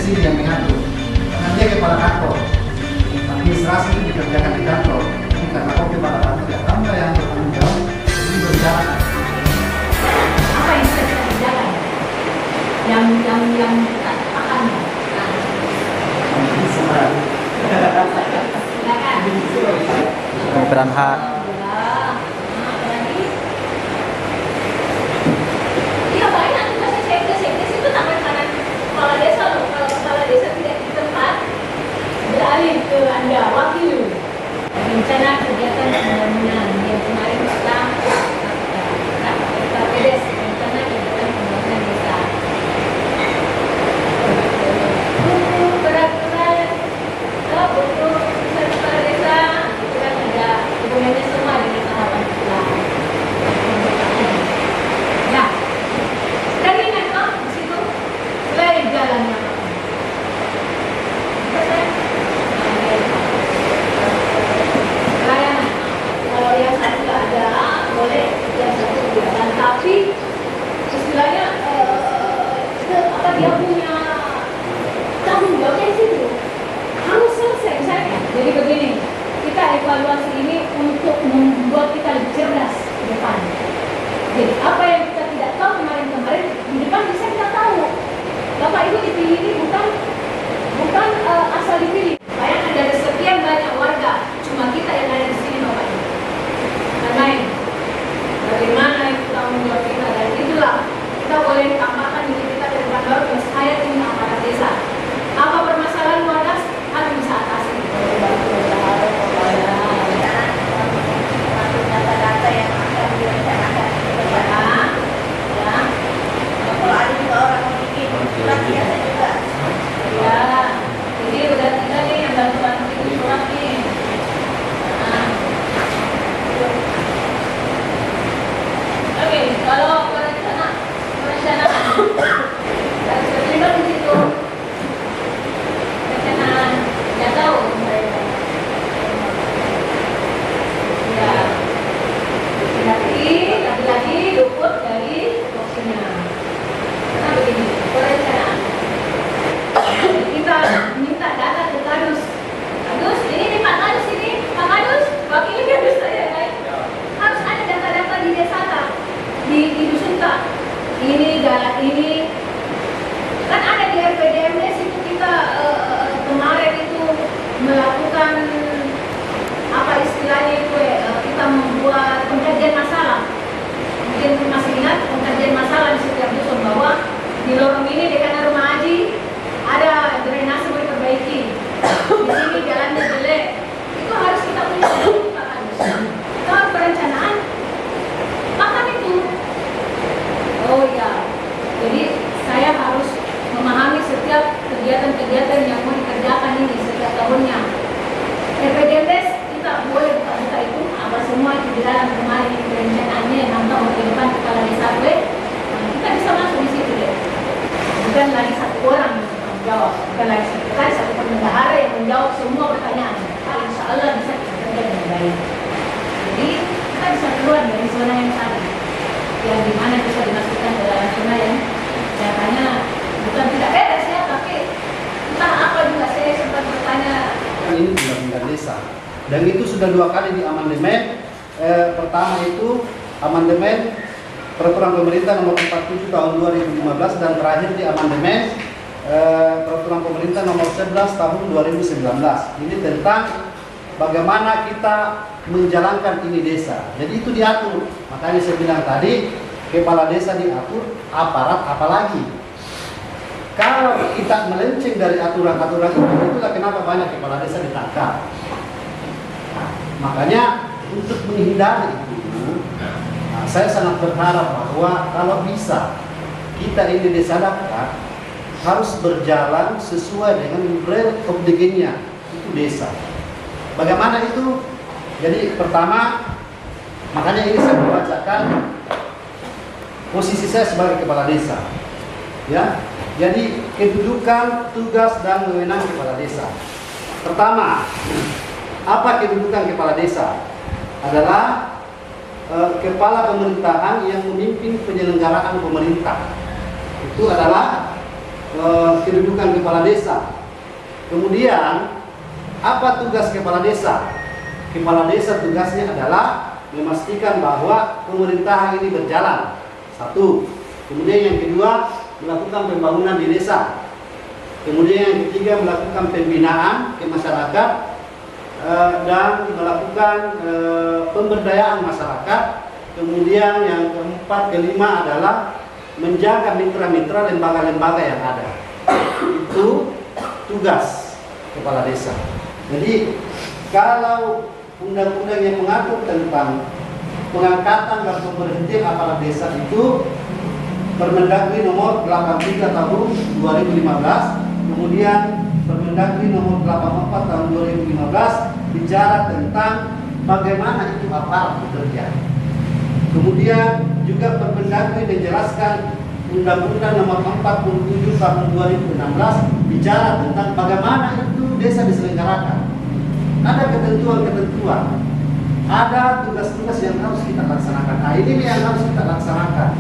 sini yang mengatur. Karena dia kepala kantor. Administrasi itu dikerjakan di kantor. Ini karena kau kepala kantor ya kamu yang bertanggung jawab. Jadi berjalan. Apa yang bisa kita kerjakan? Yang kita akan. Silakan. Pemberan hak. Iya, banyak tugasnya checklist itu tangan kanan kepala desa loh. Kalau kepala desa tidak di tempat, beralih ke Anda, wakil. Rencana kegiatan pembangunan yang kemarin kita PDS, rencana kegiatan pembangunan desa. Berat-berat, untuk kepala desa, itu kan ada hubungannya semua dengan tahapan kita. Ya, dan ingat kok di situ mulai jalannya. Layanan. Kalau yang satu nggak ada, boleh yang satu tidak. Tapi istilahnya dia punya tanggung jawabnya di situ. Harus selesai misalnya. Jadi begini, kita evaluasi ini untuk membuat kita lebih cerdas ke depan. Jadi apa yang kita tidak tahu kemarin-kemarin di depan bisa kita tahu. Bapak Ibu dipilih ini bukan asal dipilih. Bayangkan ada sekian banyak warga, cuma kita yang ada di sini Bapak Ibu. Main. Bagaimana itu tanggung jawab kita dan itulah kita boleh tambahkan diri kita ke depan baru yang saya ini aparat desa. Apa permasalahan warga harus bisa atasi. Data-data yang akan direncanakan ke depan. Ya. Kalau ada juga orang mau bikin surat biasa juga. Ya. Jadi udah tinggal nih yang bantu-bantu bikin surat nih. Oke, kalau perencanaan harus terlibat di situ. Perencanaan, nggak tahu mereka. Ya, lagi luput dari fungsinya. Karena begini, perencanaan. Kita minta data ke Kadus. Kadus, ini Pak Kadus ini, Pak Kadus, wakilnya Kadus saya kan. Harus ada data-data di desa di dusun tak. Ini jalan ini. Kan ada di RPDMS itu kita kemarin itu melakukan apa istilahnya itu kita membuat pengkajian masalah. Mungkin masih ingat pengkajian masalah di setiap dusun bahwa di lorong ini dekat rumah Haji ada drainase mau diperbaiki. Di sini jalannya jelek. Itu harus kita punya Pak Kadus. Kita harus perencanaan. Makan itu. Oh ya. Jadi saya harus memahami setiap kegiatan-kegiatan yang mau dikerjakan ini setiap tahunnya. RPDMS kita boleh buka itu apa semua itu di dalam kemarin perencanaannya yang nampak ke depan kepala desa gue. Kita bisa masuk di situ deh. Bukan lagi satu orang yang bertanggung jawab, bukan lagi satu bendahara yang menjawab semua pertanyaan. Insya Allah bisa kita kerja dengan baik. Jadi kita bisa keluar dari zona yang tadi, yang dimana bisa dimasukkan ke dalam zona yang nyatanya bukan tidak beres ya, tapi entah apa juga saya sempat bertanya. Ini undang-undang desa dan itu sudah 2 kali di amandemen. Pertama itu amandemen Peraturan Pemerintah Nomor 47 Tahun 2015 dan terakhir di amandemen Peraturan Pemerintah Nomor 11 Tahun 2019. Ini tentang bagaimana kita menjalankan ini desa. Jadi itu diatur. Makanya saya bilang tadi, kepala desa diatur, aparat apalagi. Kalau kita melenceng dari aturan-aturan itu, itulah kenapa banyak kepala desa ditangkap. Makanya untuk menghindari itu, saya sangat berharap bahwa kalau bisa kita ini disadapkan harus berjalan sesuai dengan real obligasinya itu desa. Bagaimana itu? Jadi pertama, makanya ini saya membacakan posisi saya sebagai kepala desa. Ya, jadi kedudukan, tugas dan wewenang kepala desa. Pertama, apa kedudukan kepala desa? Adalah kepala pemerintahan yang memimpin penyelenggaraan pemerintah. Itu adalah kedudukan kepala desa. Kemudian apa tugas kepala desa? Kepala desa tugasnya adalah memastikan bahwa pemerintahan ini berjalan. Satu. Kemudian yang kedua, melakukan pembangunan di desa. Kemudian yang ketiga, melakukan pembinaan ke masyarakat dan melakukan pemberdayaan masyarakat. Kemudian yang keempat, kelima adalah menjaga mitra-mitra lembaga-lembaga yang ada. Itu tugas kepala desa. Jadi kalau undang-undang yang mengatur tentang pengangkatan dan pemberhentian kepala desa itu Permendagri nomor 83 tahun 2015, kemudian Permendagri nomor 84 tahun 2015 bicara tentang bagaimana itu aparat bekerja. Kemudian juga Permendagri menjelaskan Undang-Undang nomor 47 tahun 2016 bicara tentang bagaimana itu desa diselenggarakan. Ada ketentuan-ketentuan, ada tugas-tugas yang harus kita laksanakan. Nah, ini yang harus kita laksanakan.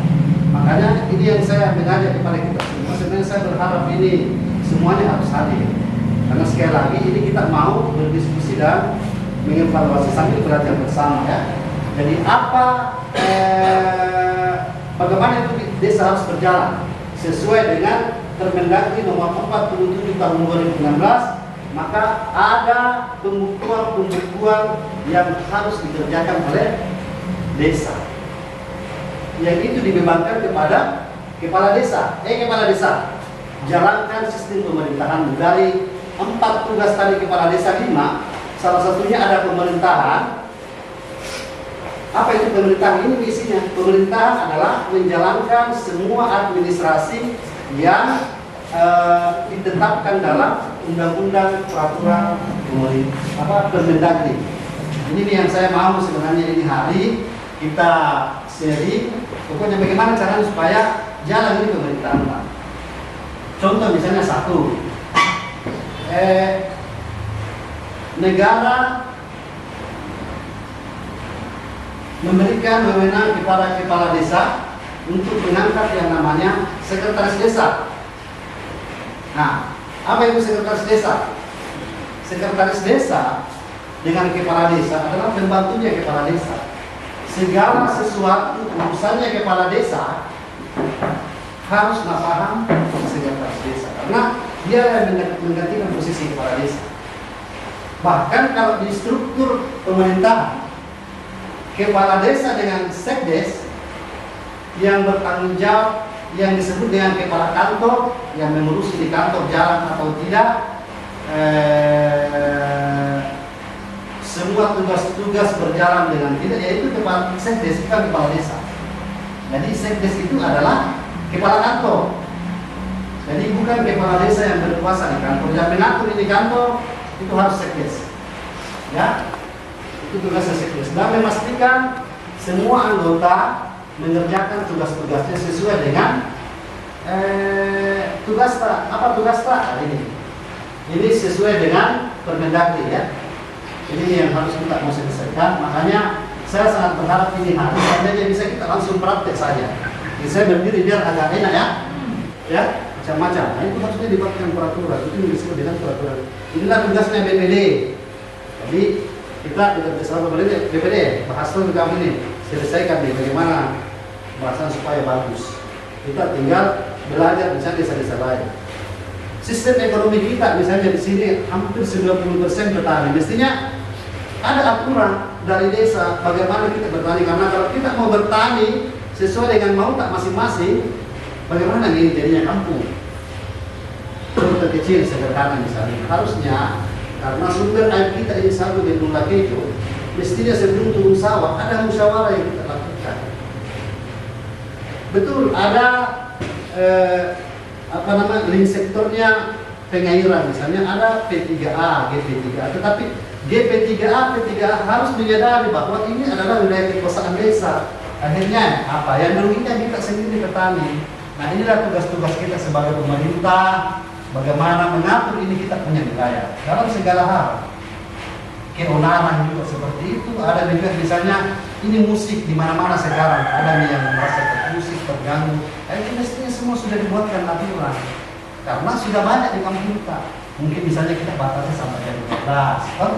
Makanya ini yang saya mengajak kepada kita semua. Sebenarnya saya berharap ini semuanya harus hadir. Karena sekali lagi ini kita mau berdiskusi dan mengevaluasi sambil belajar bersama ya. Jadi bagaimana itu desa harus berjalan sesuai dengan Permendagri nomor 47 tahun 2016. Maka ada pembukuan yang harus dikerjakan oleh desa. Yang itu dibebankan kepada kepala desa. Kepala desa, jalankan sistem pemerintahan dari 4 tugas tadi kepala desa 5. Salah satunya ada pemerintahan. Apa itu pemerintahan? Ini isinya. Pemerintahan adalah menjalankan semua administrasi yang ditetapkan dalam undang-undang peraturan Permendagri. Ini yang saya mau sebenarnya ini hari kita sharing. Pokoknya bagaimana caranya supaya jalan ini pemerintahan Pak. Contoh misalnya satu, negara memberikan wewenang kepada kepala desa untuk mengangkat yang namanya sekretaris desa. Nah, apa itu sekretaris desa? Sekretaris desa dengan kepala desa adalah pembantunya kepala desa. Segala sesuatu urusannya kepala desa harus paham sekretaris desa, karena dia yang menggantikan posisi kepala desa. Bahkan kalau di struktur pemerintahan, kepala desa dengan sekdes yang bertanggung jawab, yang disebut dengan kepala kantor, yang mengurusi di kantor jalan atau tidak, semua tugas-tugas berjalan dengan tidak, yaitu kepala sekdes, bukan kepala desa. Jadi sekdes itu adalah kepala kantor. Jadi bukan kepala desa yang berkuasa di kantor, yang mengatur di kantor itu harus sekdes. Ya, itu tugasnya sekdes. Dan memastikan semua anggota mengerjakan tugas-tugasnya sesuai dengan tugas tak ini sesuai dengan Permendagri ya. Ini yang harus kita mau selesaikan. Makanya saya sangat berharap ini hari seandainya bisa kita langsung praktek saja. Jadi saya berdiri biar agak enak ya macam-macam. Nah, itu harusnya dibuatkan peraturan. Itu yang disebut dengan peraturan. Inilah tugasnya BPD. Jadi kita bersama BPD bahas dulu kami ini, selesaikan nih bagaimana bahasan supaya bagus. Kita tinggal belajar misalnya desa-desa lain. Sistem ekonomi kita misalnya di sini hampir 90% petani. Mestinya ada aturan dari desa bagaimana kita bertani, karena kalau kita mau bertani sesuai dengan mau tak masing-masing, bagaimana ini jadinya kampung. Contoh kecil sederhana misalnya, harusnya karena sumber air kita ini satu di Laki itu, mestinya sebelum turun sawah ada musyawarah yang kita lakukan. Betul, ada link sektornya pengairan misalnya, ada P3A, GP3A, tetapi GP3A, P3A harus menyadari bahwa ini adalah wilayah kekuasaan desa. Akhirnya apa? Yang merugikan kita sendiri petani. Nah, inilah tugas-tugas kita sebagai pemerintah, bagaimana mengatur ini kita punya wilayah dalam segala hal. Keonaran juga seperti itu. Ada juga misalnya ini musik di mana-mana sekarang, ada yang merasa terusik, terganggu. Ini mestinya semua sudah dibuatkan aturan. karena sudah banyak di kampung kita. Mungkin misalnya kita batasi sampai jam 12, kan?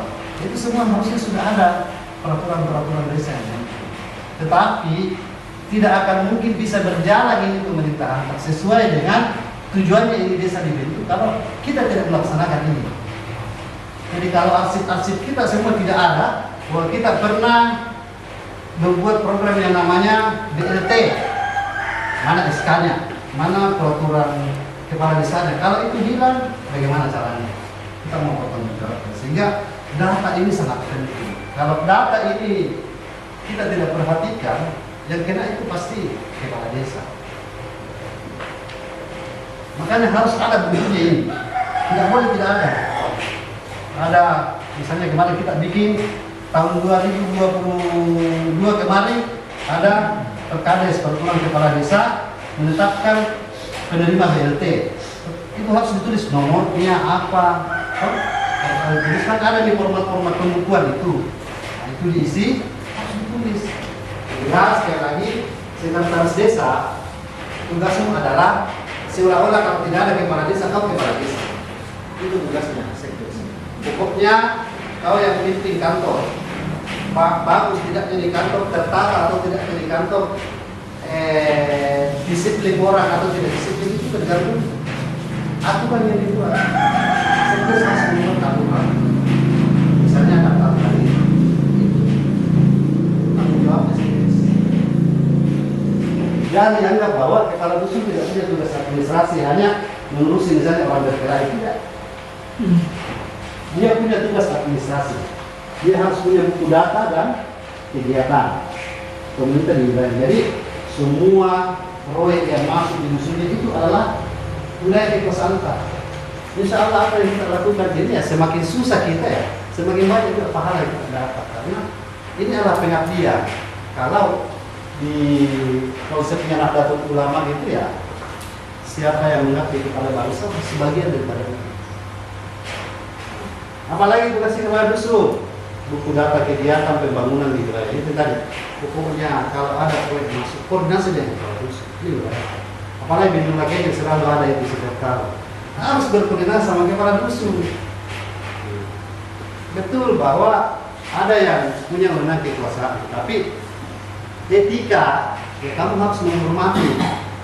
Itu semua harusnya sudah ada peraturan-peraturan desa yang tetapi tidak akan mungkin bisa berjalan ini pemerintahan sesuai dengan tujuannya ini desa dibentuk kalau kita tidak melaksanakan ini. Jadi kalau arsip-arsip kita semua tidak ada, bahwa kita pernah membuat program yang namanya BLT, mana SK-nya, mana peraturan kepala desanya. Kalau itu hilang, bagaimana caranya? Kita mau bertanggung. Sehingga data ini sangat penting. Kalau data ini kita tidak perhatikan, yang kena itu pasti kepala desa. Makanya harus ada bunyinya ini. Tidak boleh tidak ada. Ada misalnya kemarin kita bikin tahun 2022 kemarin ada Perkades peraturan kepala desa menetapkan penerima BLT. Itu harus ditulis nomornya apa. Terus kan ada di format-format pembukuan itu. Nah, itu diisi harus ditulis. Jelas sekali lagi sekretaris desa tugasmu adalah seolah-olah kalau tidak ada kepala desa kau kepala desa. Itu tugasnya sekretaris. Pokoknya kau yang pemimpin kantor. Bagus tidaknya di kantor tertata atau tidaknya di kantor disiplin orang atau tidak disiplin itu tergantung aturan yang dibuat. Sekretaris harus membuat aturan. Misalnya ada aturan ini. Tanggung jawabnya sekretaris. Jangan dianggap bahwa kepala dusun tidak punya tugas administrasi, hanya mengurusi misalnya orang berkelahi, tidak. Dia punya tugas administrasi. Dia harus punya buku data dan kegiatan pemerintah di wilayah. Jadi semua proyek yang masuk di dusunnya itu adalah wilayah ekosanta. Insya Allah apa yang kita lakukan ini ya semakin susah kita ya, semakin banyak juga pahala yang kita dapat karena ini adalah pengabdian. Kalau di konsepnya Nahdlatul Ulama itu ya siapa yang mengabdi kepada bangsa sebagian daripada itu. Apalagi tugas kepala dusun, buku data kegiatan pembangunan di wilayah itu tadi. Pokoknya kalau ada proyek masuk koordinasi dengan kepala dusun di wilayah. Apalagi bintang lagi yang selalu ada yang di setiap kali harus berkoordinasi sama kepala dusun. Betul bahwa ada yang punya wewenang kekuasaan, tapi etika, ya kamu harus menghormati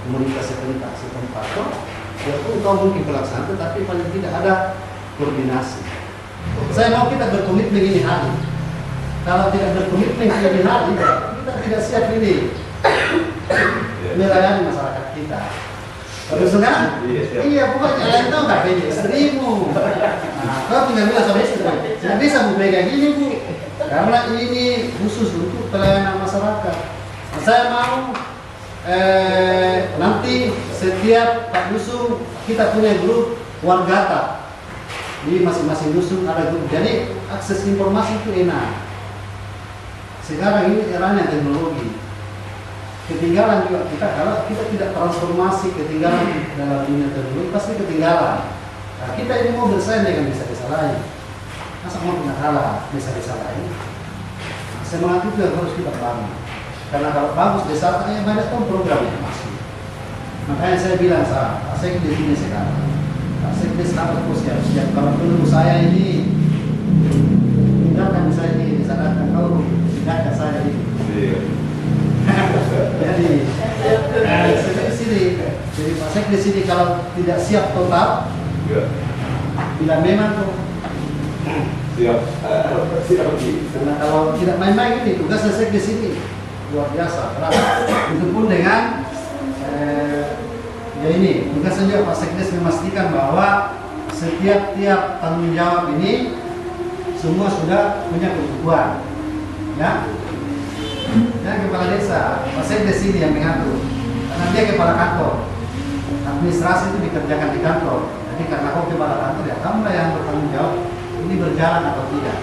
komunitas setempat. Walaupun kau mungkin pelaksana, tetapi paling tidak ada koordinasi. Saya mau kita berkomitmen ini hari. Kalau tidak berkomitmen ini hari, kita tidak siap ini melayani masyarakat kita. Terus kan? Iya, pokoknya lain tahu nggak ini istrimu. Nah, kau tinggal bilang sama istri, tidak bisa bu pegang gini bu, karena ini khusus untuk pelayanan masyarakat. Nah, saya mau nanti setiap Pak Dusun kita punya grup wargata. Di masing-masing dusun ada grup. Jadi akses informasi itu enak. Sekarang ini eranya teknologi. Ketinggalan juga kita kalau kita tidak transformasi ketinggalan dalam dunia teknologi pasti ketinggalan. Nah, kita ini mau bersaing dengan desa-desa lain. Masa mau punya kalah desa-desa lain? Nah, semangat itu yang harus kita bangun. Karena kalau bagus desa tanya banyak kan program yang masuk. Makanya saya bilang Pak Sekdes di sini sekarang. Pak Sekdes apa siap kalau perlu saya ini tinggalkan saya ini disadarkan kalau tinggalkan saya ini. Jadi Pak Sekdes sini kalau tidak siap total, bila memang siap. Karena kalau tidak main-main ini tugas Sekdes ini luar biasa. Itu pun dengan ya ini tugasnya Pak Sekdes memastikan bahwa setiap tanggung jawab ini semua sudah punya kebutuhan, ya. Dan kepala desa, Pak Sekdes ini yang mengatur, karena dia kepala kantor. Administrasi itu dikerjakan di kantor. Jadi karena kau kepala kantor ya kamu lah yang bertanggung jawab ini berjalan atau tidak.